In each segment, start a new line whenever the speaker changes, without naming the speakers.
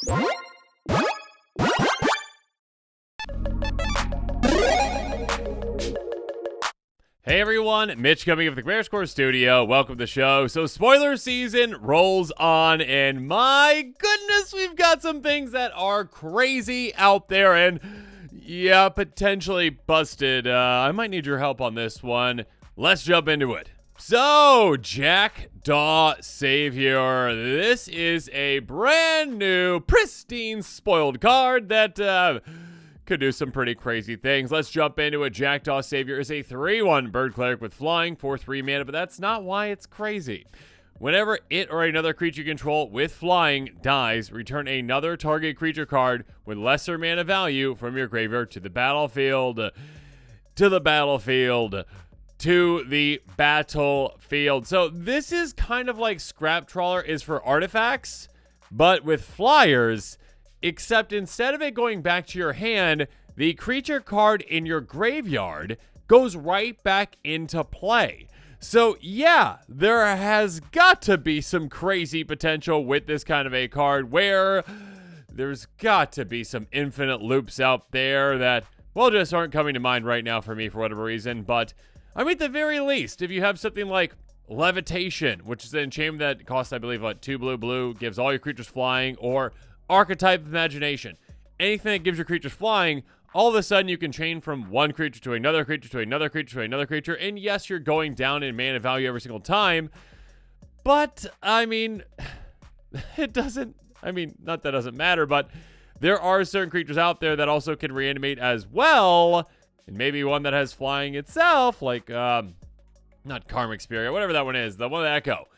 Hey everyone, Mitch coming up with the Bear Score Studio. Welcome to the show. So spoiler season rolls on, and my goodness, we've got some things that are crazy out there and yeah, potentially busted. I might need your help on this one. Let's jump into it. So, Jackdaw Savior. This is a brand new, pristine, spoiled card that could do some pretty crazy things. Let's jump into it. Jackdaw Savior is a 3/1 bird cleric with flying for 3 mana, but that's not why it's crazy. Whenever it or another creature you control with flying dies, return another target creature card with lesser mana value from your graveyard to the battlefield. So this is kind of like Scrap Trawler is for artifacts, but with flyers. Except instead of it going back to your hand, the creature card in your graveyard goes right back into play. So yeah, there has got to be some crazy potential with this kind of a card where there's got to be some infinite loops out there that, well, just aren't coming to mind right now for me for whatever reason. But I mean, at the very least, if you have something like Levitation, which is an enchantment that costs, I believe, like 2 blue, gives all your creatures flying, or Archetype of Imagination. Anything that gives your creatures flying, all of a sudden you can chain from one creature to another creature to another creature to another creature, and yes, you're going down in mana value every single time, but, I mean, it doesn't, not that it doesn't matter, but there are certain creatures out there that also can reanimate as well, and maybe one that has flying itself, like, not Karmic Spirit, whatever that one is, the one with Echo.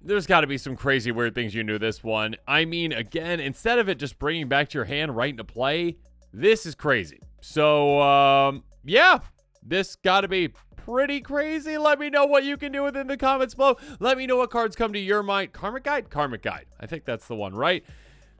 There's got to be some crazy weird things you can do with this one. I mean, again, instead of it just bringing back to your hand right into play, this is crazy. So, yeah, this got to be pretty crazy. Let me know what you can do within the comments below. Let me know what cards come to your mind. Karmic Guide? Karmic Guide. I think that's the one, right?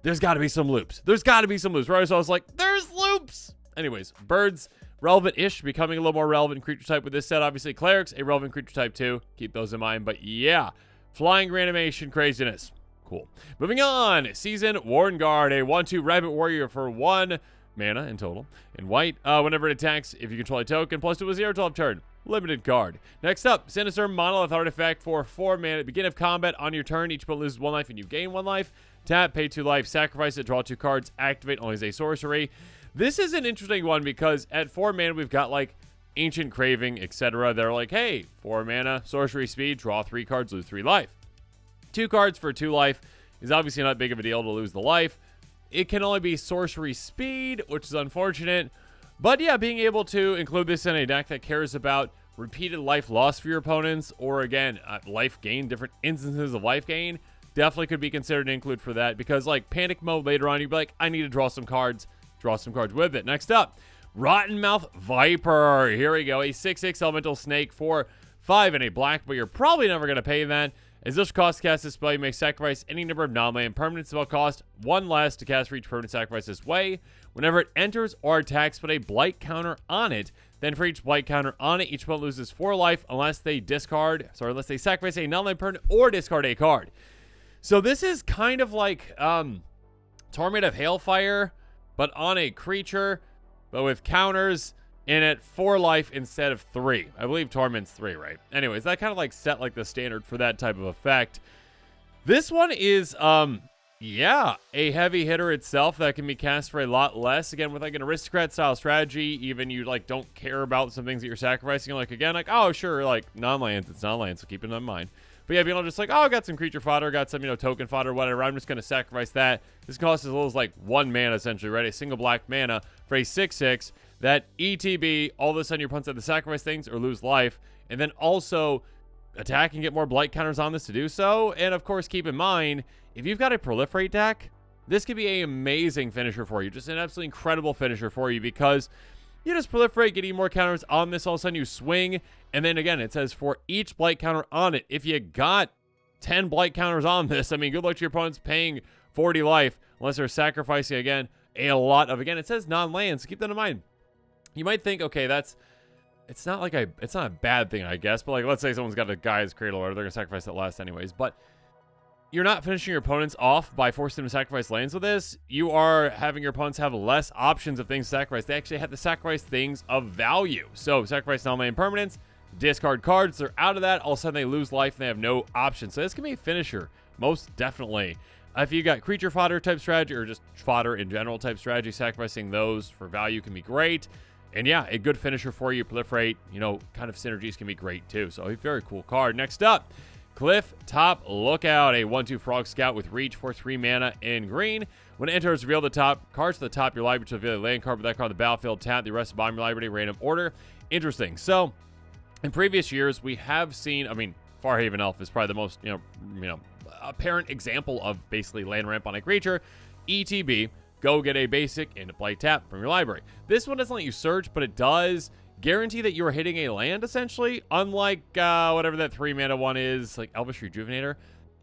There's got to be some loops. There's got to be some loops, right? So I was like, there's loops. Anyways, birds, relevant-ish, becoming a little more relevant creature type with this set. Obviously, clerics, a relevant creature type too. Keep those in mind, but yeah. Flying reanimation craziness. Cool. Moving on. Seasoned Warden Guard, a 1/2 rabbit warrior for 1 mana in total. In white, whenever it attacks, if you control a token, +2 with 0 till turn. Limited card. Next up, Sinister Monolith artifact for 4 mana. At the beginning of combat on your turn, each opponent loses 1 life and you gain 1 life. Tap, pay 2 life, sacrifice it, draw 2 cards, activate only as a sorcery. This is an interesting one because at 4 mana, we've got like Ancient Craving, etc. They're like, hey, 4 mana, sorcery speed, draw 3 cards, lose 3 life. 2 cards for 2 life is obviously not big of a deal to lose the life. It can only be sorcery speed, which is unfortunate. But yeah, being able to include this in a deck that cares about repeated life loss for your opponents, or again, life gain, different instances of life gain, definitely could be considered to include for that. Because like panic mode later on, you'd be like, I need to draw some cards with it. Next up, Rottenmouth Viper. Here we go. A 6/6 elemental snake for 5 and a black, but you're probably never going to pay that. As this cost to cast this spell, you may sacrifice any number of non-land permanent spell cost, 1 less to cast for each permanent sacrifice this way. Whenever it enters or attacks, put a blight counter on it. Then for each blight counter on it, each opponent loses 4 life unless they unless they sacrifice a non-land permanent or discard a card. So this is kind of like Torment of Hailfire, but on a creature, but with counters in it, 4 life instead of 3. I believe Torment's 3, right? Anyways, that kind of like set like the standard for that type of effect. This one is, yeah, a heavy hitter itself that can be cast for a lot less. Again, with like an aristocrat style strategy, even you like don't care about some things that you're sacrificing. Like again, like, oh, sure, like non-lands, it's non-lands, so keep it in mind. But yeah, being just like, oh, I got some creature fodder, got some, token fodder, whatever. I'm just going to sacrifice that. This costs as little as like 1 mana, essentially, right? A single black mana for a 6/6 that ETB, all of a sudden your opponents have to sacrifice things or lose life. And then also attack and get more blight counters on this to do so. And of course, keep in mind, if you've got a proliferate deck, this could be an amazing finisher for you. Just an absolutely incredible finisher for you because you just proliferate, getting more counters on this. All of a sudden you swing. And then again, it says for each blight counter on it, if you got 10 blight counters on this, I mean, good luck to your opponents paying 40 life unless they're sacrificing, again, a lot of, again, it says non-land, so keep that in mind. You might think, okay, it's not a bad thing, I guess, but like, let's say someone's got a Guy's Cradle, or they're going to sacrifice that last anyways, but you're not finishing your opponents off by forcing them to sacrifice lands with this. You are having your opponents have less options of things to sacrifice. They actually have to sacrifice things of value. So sacrifice non-land permanents, discard cards. They're out of that. All of a sudden they lose life and they have no options. So this can be a finisher, most definitely. If you got creature fodder type strategy or just fodder in general type strategy, sacrificing those for value can be great. And yeah, a good finisher for you. Proliferate, you know, kind of synergies can be great too. So a very cool card. Next up, Clifftop Lookout, a 1/2 Frog Scout with reach for 3 mana in green. When it enters, reveal the top cards to the top of your library to reveal a land card with that card on the battlefield. Tap the rest of the bottom of your library, random order. Interesting. So, in previous years, we have seen, I mean, Farhaven Elf is probably the most, you know, apparent example of basically land ramp on a creature. ETB, go get a basic into play tap from your library. This one doesn't let you search, but it does guarantee that you're hitting a land, essentially. Unlike whatever that 3 mana one is, like Elvish Rejuvenator.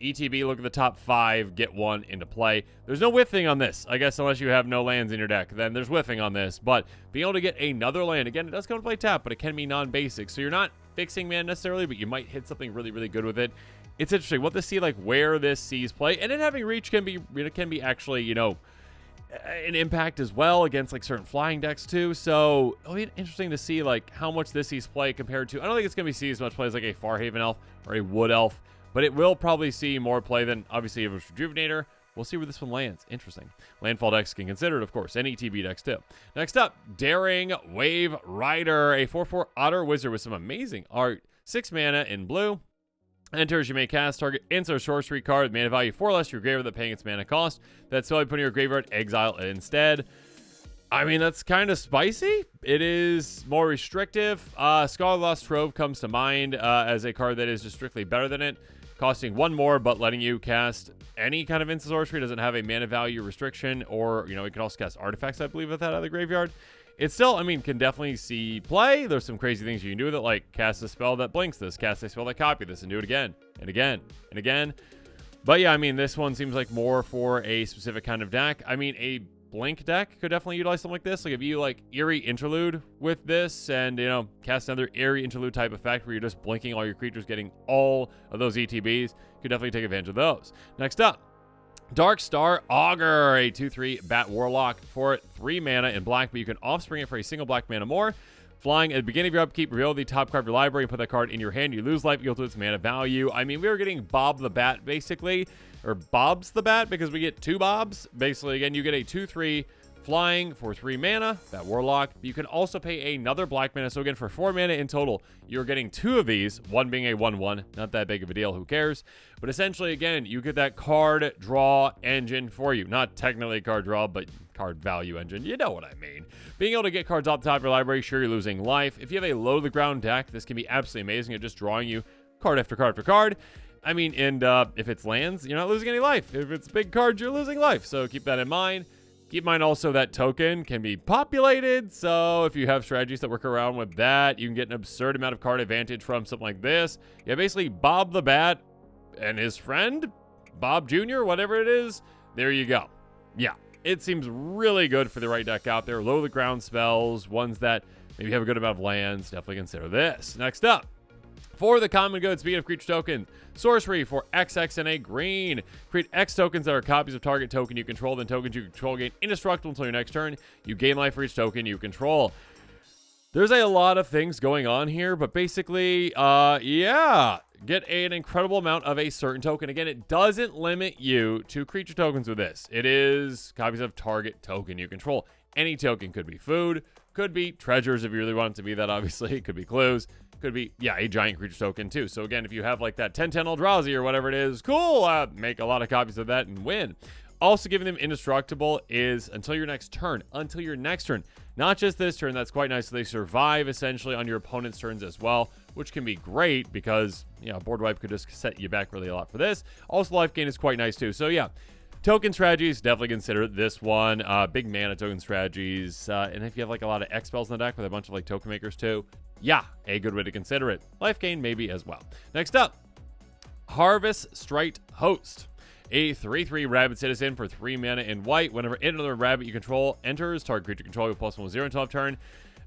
ETB, look at the top 5, get 1 into play. There's no whiffing on this, I guess, unless you have no lands in your deck. Then there's whiffing on this. But being able to get another land, again, it does come to play tap, but it can be non-basic. So you're not fixing mana necessarily, but you might hit something really, really good with it. It's interesting. We'll have to see like where this sees play. And then having reach can be actually, you know, an impact as well against like certain flying decks too. So it'll be interesting to see like how much this sees play compared to, I don't think it's going to be seen as much play as like a Farhaven Elf or a Wood Elf, but it will probably see more play than obviously a Rejuvenator. We'll see where this one lands. Interesting. Landfall decks can consider it, of course, and ETB decks too. Next up, Daring Wave Rider, a 4/4 Otter Wizard with some amazing art. 6 mana in blue. Enters, you may cast target insert sorcery card with mana value 4 less to your graveyard without paying its mana cost. That's spell you put in your graveyard, exile it instead. I mean, that's kind of spicy. It is more restrictive. Scholar Lost Trove comes to mind as a card that is just strictly better than it. Costing 1 more, but letting you cast any kind of instant sorcery. Doesn't have a mana value restriction, or, you know, you can also cast artifacts, I believe, with that out of the graveyard. It still, I mean, can definitely see play. There's some crazy things you can do with it, like cast a spell that blinks this, cast a spell that copy this, and do it again, and again, and again. But yeah, I mean, this one seems like more for a specific kind of deck. I mean, a blink deck could definitely utilize something like this. Like if you like Eerie Interlude with this and, you know, cast another Eerie Interlude type effect where you're just blinking all your creatures, getting all of those ETBs, you could definitely take advantage of those. Next up, Dark Star Augur, a 2/3 Bat Warlock for 3 mana in black, but you can offspring it for a single black mana more. Flying at the beginning of your upkeep, reveal the top card of your library and put that card in your hand. You lose life equal to its mana value. I mean, we were getting Bob the Bat, basically, or Bob's the Bat, because we get 2 Bobs. Basically, again, you get a 2/3 flying for 3 mana, that Warlock. You can also pay another black mana, so again, for 4 mana in total, you're getting 2 of these, one being a 1/1. Not that big of a deal, who cares? But essentially, again, you get that card draw engine for you. Not technically card draw, but card value engine. You know what I mean. Being able to get cards off the top of your library, sure, you're losing life. If you have a low-to-the-ground deck, this can be absolutely amazing at just drawing you card after card after card. I mean, and if it's lands, you're not losing any life. If it's big cards, you're losing life. So keep that in mind. Keep in mind also that token can be populated, so if you have strategies that work around with that, you can get an absurd amount of card advantage from something like this. Yeah, basically Bob the Bat and his friend, Bob Jr., whatever it is, there you go. Yeah, it seems really good for the right deck out there. Low to the ground spells, ones that maybe have a good amount of lands, definitely consider this. Next up, for the common good, speaking of creature tokens, sorcery for XX and a green. Create X tokens that are copies of target token you control. Then tokens you control gain indestructible until your next turn. You gain life for each token you control. There's a lot of things going on here, but basically, yeah, get an incredible amount of a certain token. Again, it doesn't limit you to creature tokens with this. It is copies of target token you control. Any token could be food, could be treasures if you really want it to be that, obviously. It could be clues. Could be, yeah, a giant creature token too. So again, if you have like that 10/10 Eldrazi or whatever it is, cool, make a lot of copies of that and win. Also giving them indestructible is until your next turn. Until your next turn. Not just this turn, that's quite nice. So they survive essentially on your opponent's turns as well, which can be great because, you know, board wipe could just set you back really a lot for this. Also, life gain is quite nice too. So yeah, token strategies, definitely consider this one. Big mana token strategies. And if you have like a lot of X spells in the deck with a bunch of like token makers too, yeah, a good way to consider it. Life gain maybe as well. Next up, Harvestright Host. A 3/3 Rabbit Citizen for 3 mana in white. Whenever another rabbit you control enters, target creature control with +1/+0 until turn.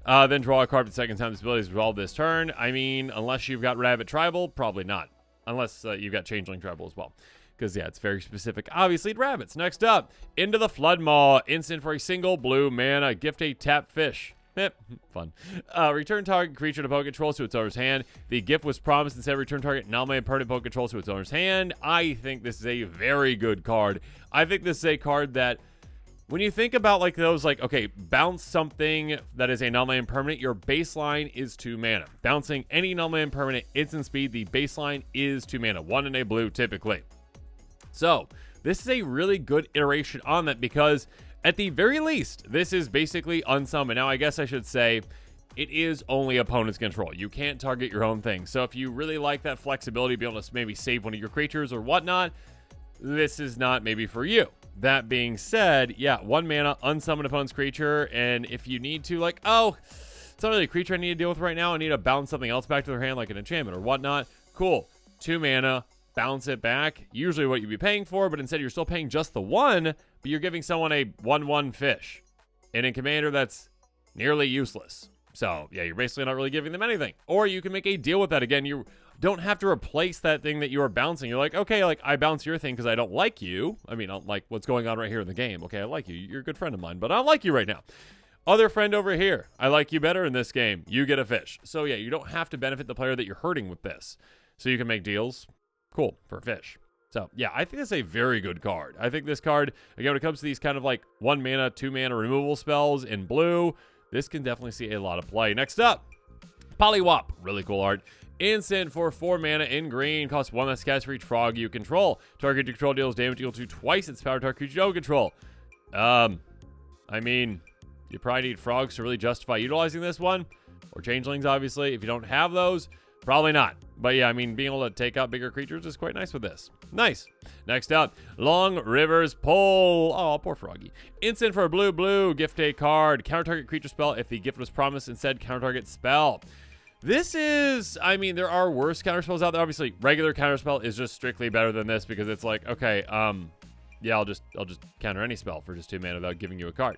Then draw a card for the second time this ability is resolved this turn. I mean, unless you've got Rabbit Tribal, probably not. Unless you've got Changeling Tribal as well. Because, yeah, it's very specific. Obviously, rabbits. Next up, Into the Floodmaw. Instant for a single blue mana. Gift a tap fish. Fun. Return target creature to opponent controls to its owner's hand. The gift was promised instead of return target non-land permanent opponent controls to its owner's hand. I think this is a very good card. I think this is a card that, when you think about like those, like, okay, bounce something that is a non-land permanent, your baseline is 2 mana. Bouncing any non-land permanent instant speed, the baseline is 2 mana. 1 in a blue, typically. So, this is a really good iteration on that because, at the very least, this is basically unsummoned. Now, I guess I should say it is only opponent's control. You can't target your own thing. So if you really like that flexibility to be able to maybe save one of your creatures or whatnot, this is not maybe for you. That being said, yeah, 1 mana, unsummon opponent's creature, and if you need to, like, oh, it's not really a creature I need to deal with right now, I need to bounce something else back to their hand, like an enchantment or whatnot, cool. 2 mana, bounce it back, usually what you'd be paying for, but instead you're still paying just the 1, but you're giving someone a 1/1 fish. And in Commander, that's nearly useless. So, yeah, you're basically not really giving them anything. Or you can make a deal with that. Again, you don't have to replace that thing that you are bouncing. You're like, okay, like, I bounce your thing because I don't like you. I mean, I don't like what's going on right here in the game. Okay, I like you. You're a good friend of mine, but I don't like you right now. Other friend over here, I like you better in this game. You get a fish. So, yeah, you don't have to benefit the player that you're hurting with this. So you can make deals. Cool, for a fish. So, yeah, I think it's a very good card. I think this card, again, when it comes to these kind of like 1 mana, 2 mana removal spells in blue, this can definitely see a lot of play. Next up, Poliwhop. Really cool art. Instant for 4 mana in green. Costs 1 less cast for each frog you control. Target you control deals damage equal to twice its power target creature you don't control. I mean, you probably need frogs to really justify utilizing this one. Or changelings, obviously. If you don't have those, probably not. But yeah, I mean, being able to take out bigger creatures is quite nice with this. Nice. Next up, Long River's Pole. Oh, poor Froggy. Instant for a blue. Gift a card. Counter target creature spell if the gift was promised. Instead, counter target spell. This is, I mean, there are worse counter spells out there. Obviously, regular counter spell is just strictly better than this because it's like, okay, yeah, I'll just counter any spell for just 2 mana without giving you a card.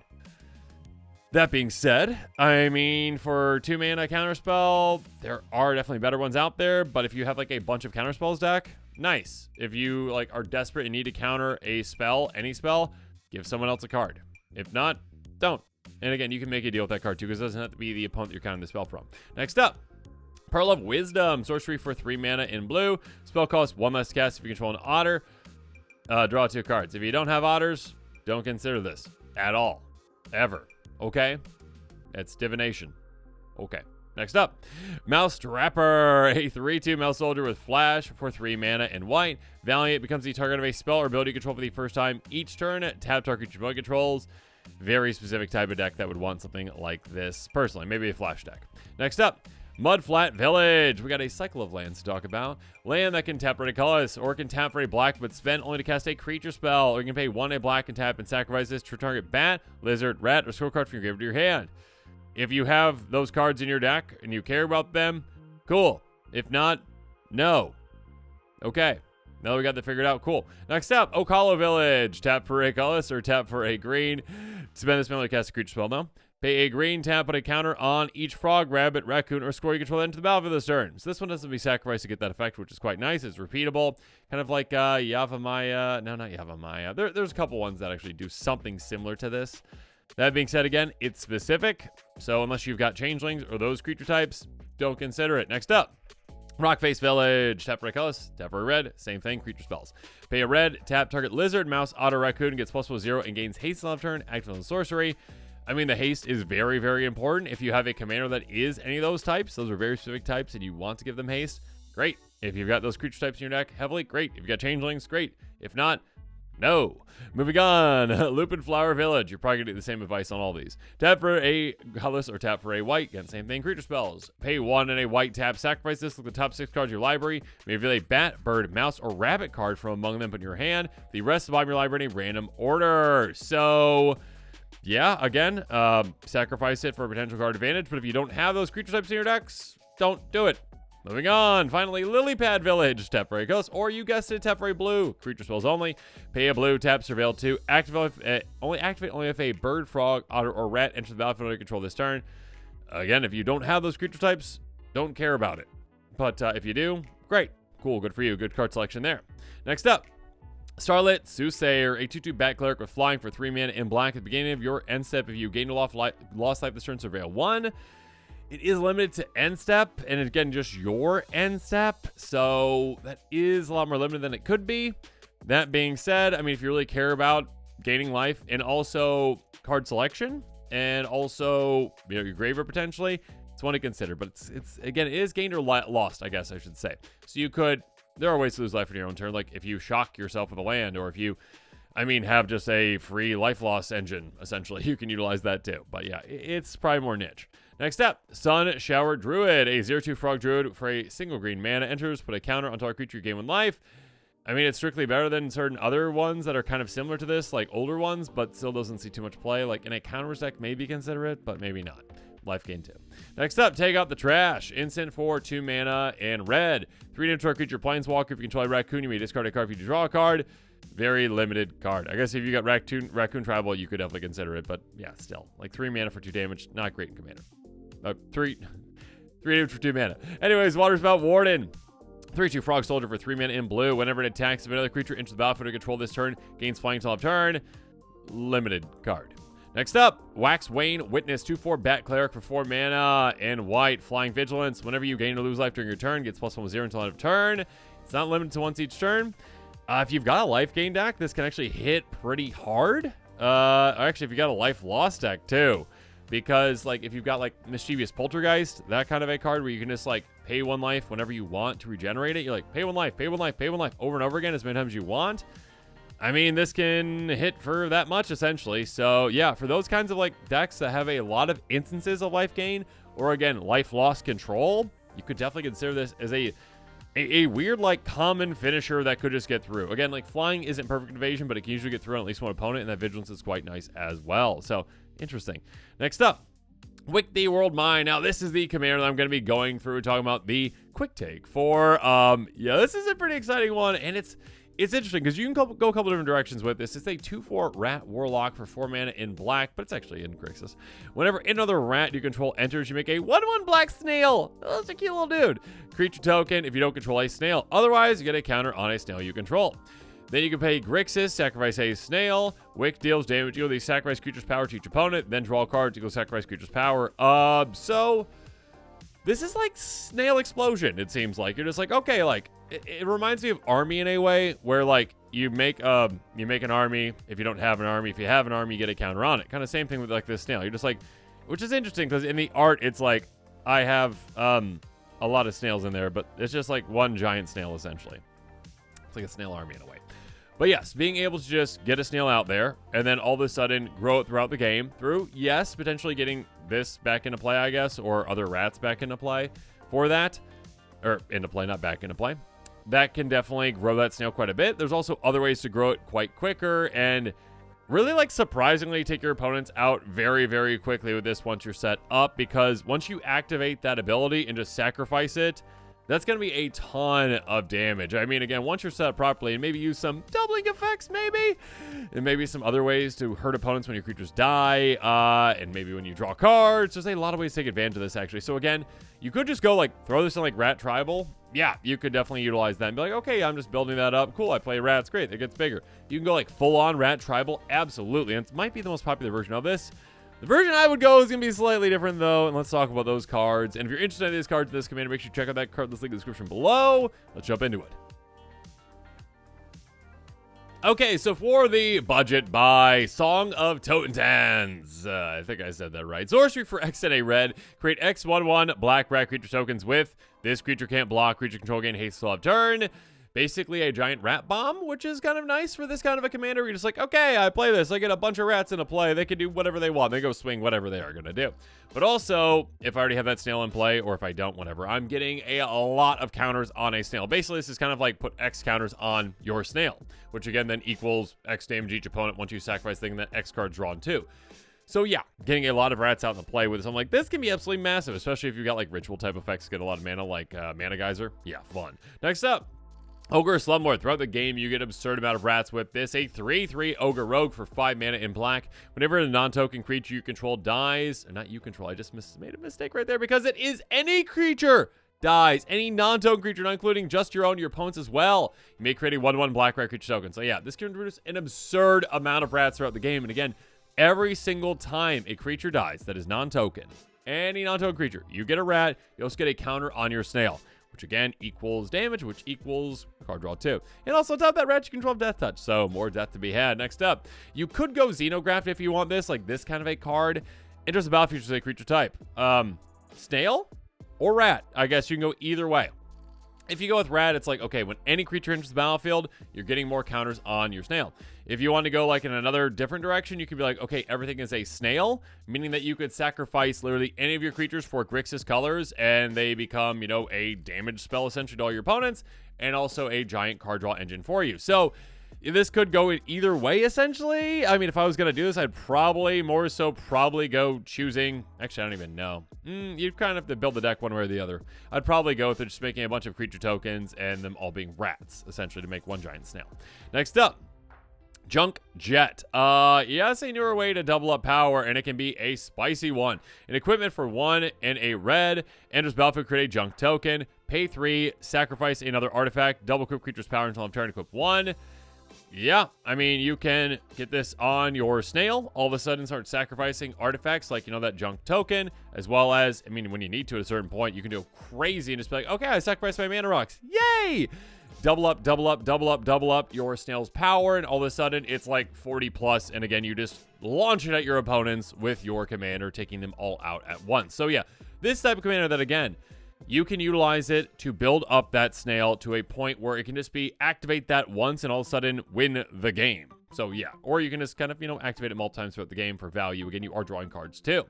That being said, I mean, for 2 mana counterspell, there are definitely better ones out there, but if you have like a bunch of counterspells deck, nice. If you like are desperate and need to counter a spell, any spell, give someone else a card. If not, don't. And again, you can make a deal with that card too, because it doesn't have to be the opponent you're counting the spell from. Next up, Pearl of Wisdom. Sorcery for 3 mana in blue. Spell costs 1 less cast if you control an otter. Draw 2 cards. If you don't have otters, don't consider this at all. Ever. Okay? It's divination. Okay. Next up, Mouse Trapper. A 3/2 mouse soldier with flash for 3 mana in white. Valiant becomes the target of a spell or ability you control for the first time each turn. Tap target creature opponent controls. Very specific type of deck that would want something like this. Personally, maybe a flash deck. Next up, Mudflat Village. We got a cycle of lands to talk about. Land that can tap for a colorless, or can tap for a black but spend only to cast a creature spell, or you can pay 1 a black and tap and sacrifice this to target bat, lizard, rat, or scroll card from your grave to your hand. If you have those cards in your deck and you care about them, cool. If not, no. Okay. Now that we got that figured out, cool. Next up, Oak Hollow Village. Tap for a colorless or tap for a green. Spend this mana to cast a creature spell now. Pay a green, tap, put a counter on each frog, rabbit, raccoon, or squirrel you control into the battlefield this turn. So this one doesn't be sacrificed to get that effect, which is quite nice. It's repeatable. Kind of like Yavimaya. No, not Yavimaya. There's a couple ones that actually do something similar to this. That being said, again, it's specific. So unless you've got changelings or those creature types, don't consider it. Next up, Rockface Village. Tap for a colorless, tap for a red. Same thing, creature spells. Pay a red, tap target lizard, mouse, otter, raccoon, gets +0 and gains haste on the turn. Active on sorcery. I mean, the haste is very, very important. If you have a commander that is any of those types, those are very specific types, and you want to give them haste, great. If you've got those creature types in your deck heavily, great. If you've got changelings, great. If not, no. Moving on. Lupin Flower Village. You're probably going to get the same advice on all these. Tap for a colorless or tap for a white. Again, same thing. Creature spells. Pay 1 and a white tap. Sacrifice this with the top 6 cards of your library. May reveal a bat, bird, mouse, or rabbit card from among them in your hand. The rest of your library in a random order. So, yeah, again, sacrifice it for a potential card advantage. But if you don't have those creature types in your decks, don't do it. Moving on. Finally, Lilypad Village. Tap for a ghost, or you guessed it, tap for a blue. Creature spells only. Pay a blue, tap Surveil 2. Activate only if a bird, frog, otter, or rat enters the battlefield under control this turn. Again, if you don't have those creature types, don't care about it. But if you do, great. Cool, good for you. Good card selection there. Next up, Starlet, Soothsayer, a 2/2 Bat Cleric with flying for 3 mana in black. At the beginning of your end step, if you gain a lost life this turn, surveil 1. It is limited to end step, and again, just your end step. So that is a lot more limited than it could be. That being said, I mean, if you really care about gaining life and also card selection and also, you know, your graveyard potentially, it's one to consider. But it's again, it is gained or lost, I guess I should say. So you could, there are ways to lose life in your own turn, like if you shock yourself with a land, or if you, I mean, have just a free life loss engine, essentially, you can utilize that too. But yeah, it's probably more niche. Next up, Sunshower Druid, a 0/2 frog druid for a single green mana. Enters, put a counter onto our creature you gain 1 life. I mean, it's strictly better than certain other ones that are kind of similar to this, like older ones, but still doesn't see too much play. Like in a counters deck, maybe consider it, but maybe not. Life gain 2. Next up, take out the trash. Instant for 2 mana and red. 3 damage to our creature Planeswalker. If you control a raccoon, you may discard a card if you draw a card. Very limited card. I guess if you got raccoon tribal, you could definitely consider it, but yeah, still. Like 3 mana for 2 damage, not great in Commander. 3 damage for 2 mana. Anyways, Waterspout Warden. 3/2 Frog Soldier for 3 mana in blue. Whenever it attacks, if another creature enters the battlefield to control this turn, gains flying until end of turn. Limited card. Next up, Waxmane Witness, 2/4 Bat Cleric for 4 mana in white. Flying Vigilance. Whenever you gain or lose life during your turn, gets +1/+0 until end of turn. It's not limited to once each turn. If you've got a life gain deck, this can actually hit pretty hard. Actually, if you got a life loss deck too. Because, like, if you've got, like, Mischievous Poltergeist, that kind of a card where you can just, like, pay 1 life whenever you want to regenerate it. You're like, pay 1 life, pay 1 life, pay 1 life over and over again as many times as you want. I mean, this can hit for that much, essentially. So, yeah, for those kinds of, like, decks that have a lot of instances of life gain or, again, life loss control, you could definitely consider this as a weird, like, common finisher that could just get through. Again, like, flying isn't perfect evasion, but it can usually get through on at least one opponent, and that vigilance is quite nice as well. So, interesting. Next up, Wick the World Mine. Now, this is the commander that I'm going to be going through, talking about the quick take for, yeah, this is a pretty exciting one, and it's interesting because you can go a couple different directions with this. It's a 2/4 Rat Warlock for 4 mana in black, but it's actually in Grixis. Whenever another rat you control enters, you make a 1/1 black snail. Oh, that's a cute little dude. Creature token if you don't control a snail. Otherwise, you get a counter on a snail you control. Then you can pay Grixis, sacrifice a snail. Wick deals damage equal to the sacrifice creature's power to each opponent. Then draw a card to equal sacrifice creature's power. So this is like Snail Explosion, it seems like. You're just like, okay, like, it reminds me of Army in a way, where, like, you make an army. If you don't have an army, if you have an army, you get a counter on it. Kind of same thing with, like, this snail. You're just like, which is interesting, because in the art, it's like, I have a lot of snails in there, but it's just like one giant snail, essentially. It's like a snail army in a way. But yes, being able to just get a snail out there and then all of a sudden grow it throughout the game through, yes, potentially getting this back into play, I guess, or other rats back into play for that. Or into play, not back into play. That can definitely grow that snail quite a bit. There's also other ways to grow it quite quicker and really, like, surprisingly take your opponents out very, very quickly with this once you're set up, because once you activate that ability and just sacrifice it, that's going to be a ton of damage. I mean, again, once you're set up properly and maybe use some doubling effects, maybe, and maybe some other ways to hurt opponents when your creatures die, and maybe when you draw cards. There's a lot of ways to take advantage of this, actually. So again, you could just go, like, throw this in, like, Rat Tribal. Yeah, you could definitely utilize that and be like, okay, I'm just building that up. Cool, I play rats. Great, it gets bigger. You can go, like, full-on Rat Tribal. Absolutely. And it might be the most popular version of this. The version I would go is going to be slightly different, though, and let's talk about those cards. And if you're interested in these cards in this commander, make sure you check out that card list link in the description below. Let's jump into it. Okay, so for the budget buy, Song of Totentans. I think I said that right. Sorcery for X and a red. Create X 1/1 black rat creature tokens with this creature can't block, creature control gain haste till end of turn. Basically a giant rat bomb, which is kind of nice for this kind of a commander. You're just like, okay, I play this. I get a bunch of rats into play. They can do whatever they want. They go swing whatever they are going to do. But also, if I already have that snail in play, or if I don't, whatever, I'm getting a lot of counters on a snail. Basically, this is kind of like put X counters on your snail, which again then equals X damage each opponent once you sacrifice the thing that X card drawn too. So yeah, getting a lot of rats out in the play with this. I'm like, this can be absolutely massive, especially if you've got like ritual type effects, get a lot of mana, like Mana Geyser. Yeah, fun. Next up, Augur Slumlord. Throughout the game, you get an absurd amount of rats with this. A 3/3 Augur Rogue for 5 mana in black. Whenever a non-token creature you control dies, or not you control, I just made a mistake right there because it is any creature dies. Any non-token creature, not including just your own, your opponent's as well. You may create a 1/1 black-rat creature token. So yeah, this can produce an absurd amount of rats throughout the game. And again, every single time a creature dies that is non-token, any non-token creature, you get a rat, you also get a counter on your snail, which again equals damage, which equals card draw 2. And also on top of that, rat, you control Death Touch, so more death to be had. Next up, you could go Xenograph if you want this, like this kind of a card. Enters the battlefield as a creature type. Snail or rat. I guess you can go either way. If you go with rat, it's like, okay, when any creature enters the battlefield, you're getting more counters on your snail. If you want to go like in another different direction, you could be like, okay, everything is a snail, meaning that you could sacrifice literally any of your creatures for Grixis colors, and they become, you know, a damage spell essentially to all your opponents, and also a giant card draw engine for you. So this could go in either way, essentially. I mean, if I was going to do this, I'd probably go choosing... Actually, I don't even know. You'd kind of have to build the deck one way or the other. I'd probably go with just making a bunch of creature tokens and them all being rats, essentially, to make one giant snail. Next up, Junk Jet. Yeah, it's a newer way to double up power, and it can be a spicy one. An equipment for 1 and a red. Enters battlefield, create a junk token. Pay 3, sacrifice another artifact. Double equip creature's power until I'm turn, equip 1. Yeah, I mean, you can get this on your snail, all of a sudden start sacrificing artifacts like, you know, that junk token, as well as, I mean, when you need to at a certain point, you can do crazy and just be like, okay, I sacrificed my mana rocks. Yay! Double up, double up, double up, double up your snail's power, and all of a sudden it's like 40 plus, and again, you just launch it at your opponents with your commander, taking them all out at once. So yeah, this type of commander that, again, you can utilize it to build up that snail to a point where it can just be activate that once and all of a sudden win the game. So yeah, or you can just kind of, you know, activate it multiple times throughout the game for value. Again, you are drawing cards too.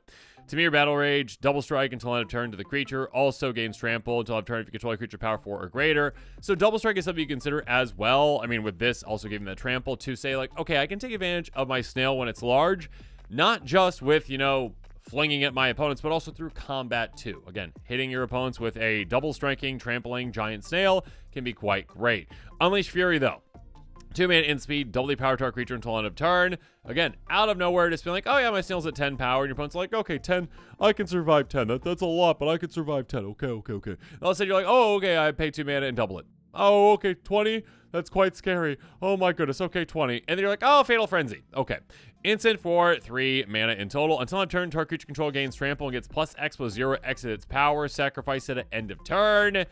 Tamir Battle Rage, double strike until end of turn to the creature. Also gains trample until end of turn if you control a creature power 4 or greater. So double strike is something you consider as well. I mean, with this also giving that trample to say like, okay, I can take advantage of my snail when it's large, not just with, you know, flinging at my opponents, but also through combat too. Again, hitting your opponents with a double striking, trampling giant snail can be quite great. Unleash Fury though. 2-mana in speed, double the power to our creature until end of turn. Again, out of nowhere, just being like, oh yeah, my snail's at 10 power, and your opponent's like, okay, 10, I can survive 10. That's a lot, but I can survive 10. Okay. And all of a sudden you're like, oh, okay, I pay 2 mana and double it. Oh, okay, 20? That's quite scary. Oh my goodness, okay, 20. And then you're like, oh, Fatal Frenzy. Okay. Instant for 3 mana in total. Until end of turn, target creature control gains trample and gets +X+0, exit its power. Sacrifice it at end of turn.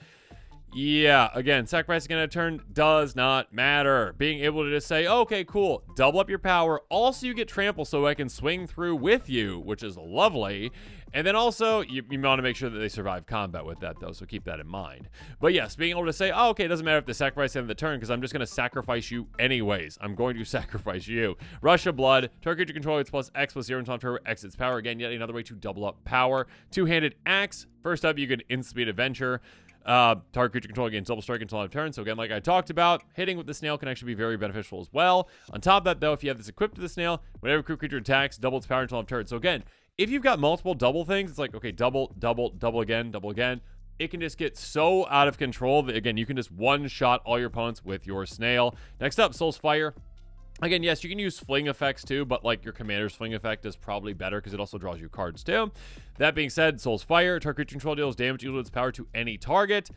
Yeah, again, sacrificing at end of turn does not matter. Being able to just say, okay, cool, double up your power. Also, you get trample so I can swing through with you, which is lovely. And then also, you want to make sure that they survive combat with that, though, so keep that in mind. But yes, being able to say, oh, okay, it doesn't matter if they sacrifice at the end of the turn, because I'm just going to sacrifice you anyways. I'm going to sacrifice you. Rush of Blood, target creature control gets +X+0 until turn exits power. Again, yet another way to double up power. Two-handed axe. First up, you can instant adventure. Target creature control gains double strike until end of turn. So again, like I talked about, hitting with the snail can actually be very beneficial as well. On top of that, though, if you have this equipped to the snail, whenever creature attacks, double its power until end of turn. So again, if you've got multiple double things, it's like, okay, double again. It can just get so out of control that, again, you can just one-shot all your opponents with your snail. Next up, Soul's Fire. Again, yes, you can use fling effects too, but like your commander's fling effect is probably better because it also draws you cards too. That being said, Soul's Fire, target creature control deals damage equal to its power to any target.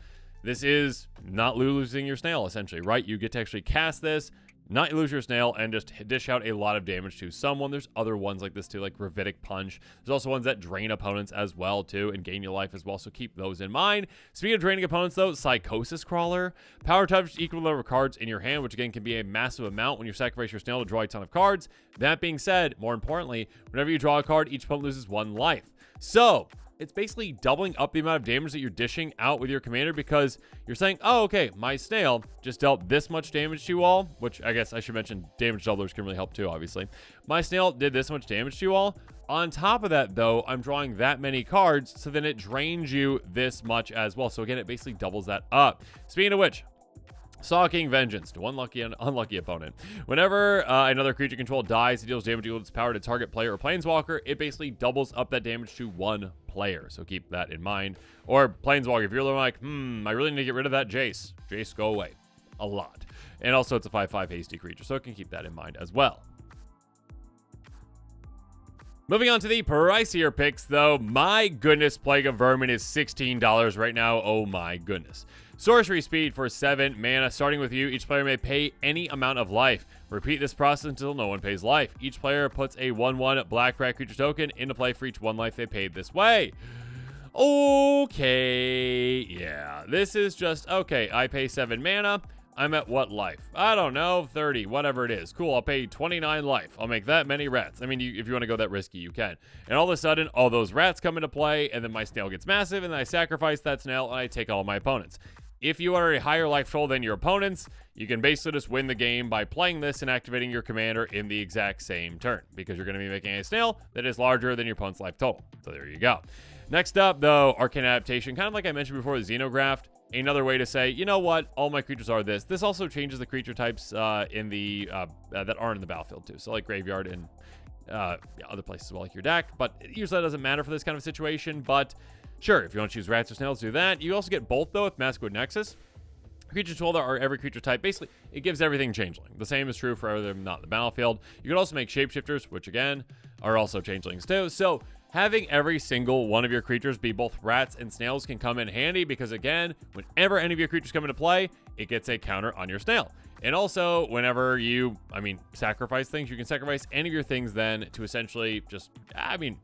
This is not losing your snail, essentially, right? You get to actually cast this, not lose your snail, and just dish out a lot of damage to someone. There's other ones like this too, like Gravitic Punch. There's also ones that drain opponents as well too, and gain your life as well, so keep those in mind. Speaking of draining opponents though, Psychosis Crawler. Power touch equal to the number of cards in your hand, which again can be a massive amount when you sacrifice your snail to draw a ton of cards. That being said, more importantly, whenever you draw a card, each opponent loses 1 life. So it's basically doubling up the amount of damage that you're dishing out with your commander, because you're saying, oh, okay, my snail just dealt this much damage to you all, which I guess I should mention damage doublers can really help too, obviously. My snail did this much damage to you all. On top of that, though, I'm drawing that many cards, so then it drains you this much as well. So again, it basically doubles that up. Speaking of which, Stalking Vengeance to unlucky and unlucky opponent. Whenever another creature control dies, it deals damage equal to its power to target player or planeswalker. It basically doubles up that damage to 1 player, so keep that in mind. Or planeswalker, if you're like, I really need to get rid of that Jace. Jace, go away. A lot. And also, it's a 5/5 hasty creature, so it can keep that in mind as well. Moving on to the pricier picks, though. My goodness, Plague of Vermin is $16 right now. Oh my goodness. Sorcery speed for 7 mana. Starting with you, each player may pay any amount of life. Repeat this process until no one pays life. Each player puts a 1/1 black rat creature token into play for each 1 life they paid this way. Okay, yeah, this is just, okay, I pay 7 mana. I'm at what life? I don't know, 30, whatever it is. Cool, I'll pay 29 life. I'll make that many rats. I mean, if you want to go that risky, you can. And all of a sudden, all those rats come into play, and then my snail gets massive, and then I sacrifice that snail, and I take all my opponents. If you are a higher life total than your opponents, you can basically just win the game by playing this and activating your commander in the exact same turn, because you're going to be making a snail that is larger than your opponent's life total. So there you go. Next up, though, Arcane Adaptation. Kind of like I mentioned before with Xenographed. Another way to say, you know what, all my creatures are this. This also changes the creature types in the that aren't in the battlefield, too. So like Graveyard and other places as well, like your deck. But usually that doesn't matter for this kind of situation. But sure, if you want to choose rats or snails, do that. You also get both, though, with Masquerade Nexus. Creature tool that are every creature type. Basically, it gives everything changeling. The same is true for everything not in the battlefield. You can also make shapeshifters, which again are also changelings too. So having every single one of your creatures be both rats and snails can come in handy because again, whenever any of your creatures come into play, it gets a counter on your snail. And also, whenever you, sacrifice things, you can sacrifice any of your things then to essentially just,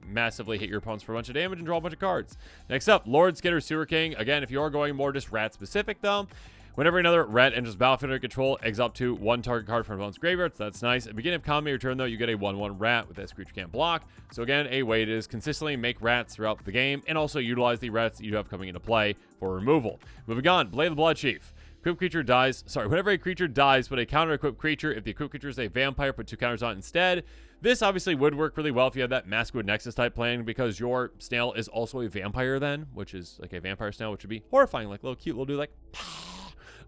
massively hit your opponents for a bunch of damage and draw a bunch of cards. Next up, Lord Skitter Sewer King. Again, if you are going more just rat specific though, whenever another rat enters battlefield under control, exile up to 1 target card from opponent's graveyard, so that's nice. At the beginning of combat your turn, though, you get a 1/1 rat with this creature can't block. So again, a way to consistently make rats throughout the game, and also utilize the rats that you have coming into play for removal. Moving on, Blade of the Blood Chief. Equipped creature dies. Whenever a creature dies, put a counter-equipped creature. If the equipped creature is a vampire, put 2 counters on it instead. This obviously would work really well if you have that Masquerade Nexus type plan, because your snail is also a vampire then, which is like a vampire snail, which would be horrifying, like little cute little dude, like.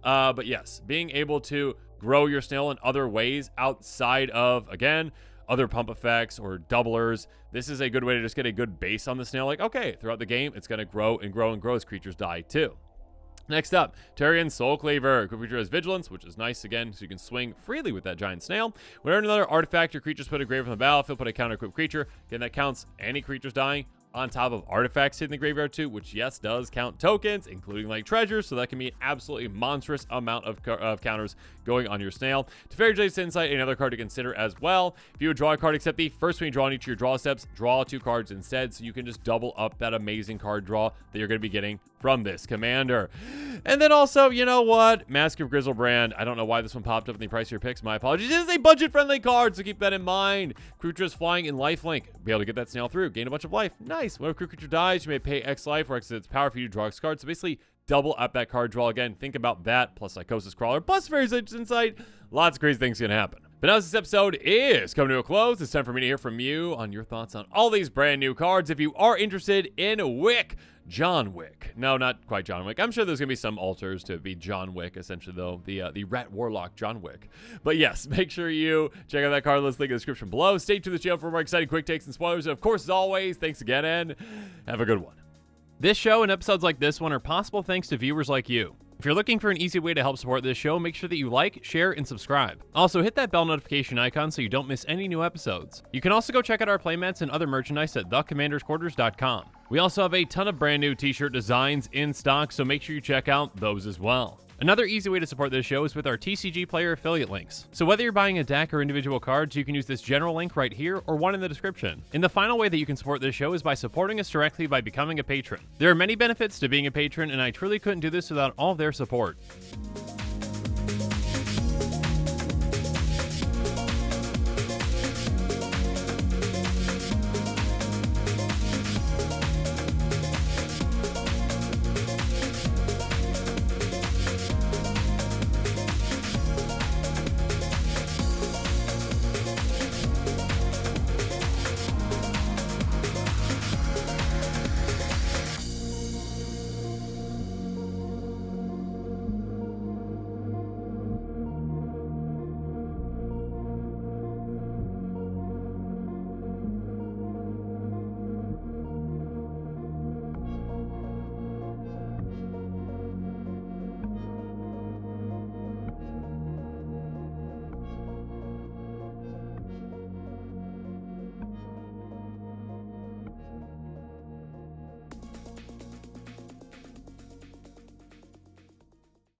But yes, being able to grow your snail in other ways outside of, again, other pump effects or doublers. This is a good way to just get a good base on the snail. Like, okay, throughout the game, it's going to grow and grow and grow as creatures die too. Next up, Terrian Soul Cleaver. Creature has Vigilance, which is nice again, so you can swing freely with that giant snail. Whenever another artifact or creatures put a grave from the battlefield, put a counter-equipped creature. Again, that counts any creatures dying on top of artifacts in the graveyard too, which yes does count tokens, including like treasures, so that can be an absolutely monstrous amount of counters going on your snail. Teferi's Blade's Insight, another card to consider as well. If you would draw a card, except the first one you draw on each of your draw steps, draw 2 cards instead, so you can just double up that amazing card draw that you're going to be getting from this commander. And then also, you know what? Mask of Grizzlebrand. I don't know why this one popped up in the price of your picks. My apologies. It is a budget-friendly card, so keep that in mind. Creatures flying in lifelink. Be able to get that snail through. Gain a bunch of life. Nice. Whenever a creature dies, you may pay X life or X its power for you to draw X cards. So basically, double up that card draw again. Think about that, plus Psychosis Crawler, plus Teferi's Blade's Insight. Lots of crazy things can happen. But now this episode is coming to a close. It's time for me to hear from you on your thoughts on all these brand new cards. If you are interested in Wick, John Wick. No, not quite John Wick. I'm sure there's going to be some alters to be John Wick, essentially, though. The Rat Warlock John Wick. But yes, make sure you check out that card list link in the description below. Stay tuned to the channel for more exciting quick takes and spoilers. And of course, as always, thanks again, and have a good one. This show and episodes like this one are possible thanks to viewers like you. If you're looking for an easy way to help support this show, make sure that you like, share, and subscribe. Also, hit that bell notification icon so you don't miss any new episodes. You can also go check out our playmats and other merchandise at thecommandersquarters.com. We also have a ton of brand new t-shirt designs in stock, so make sure you check out those as well. Another easy way to support this show is with our TCG Player affiliate links. So whether you're buying a deck or individual cards, you can use this general link right here or one in the description. And the final way that you can support this show is by supporting us directly by becoming a patron. There are many benefits to being a patron, and I truly couldn't do this without all of their support.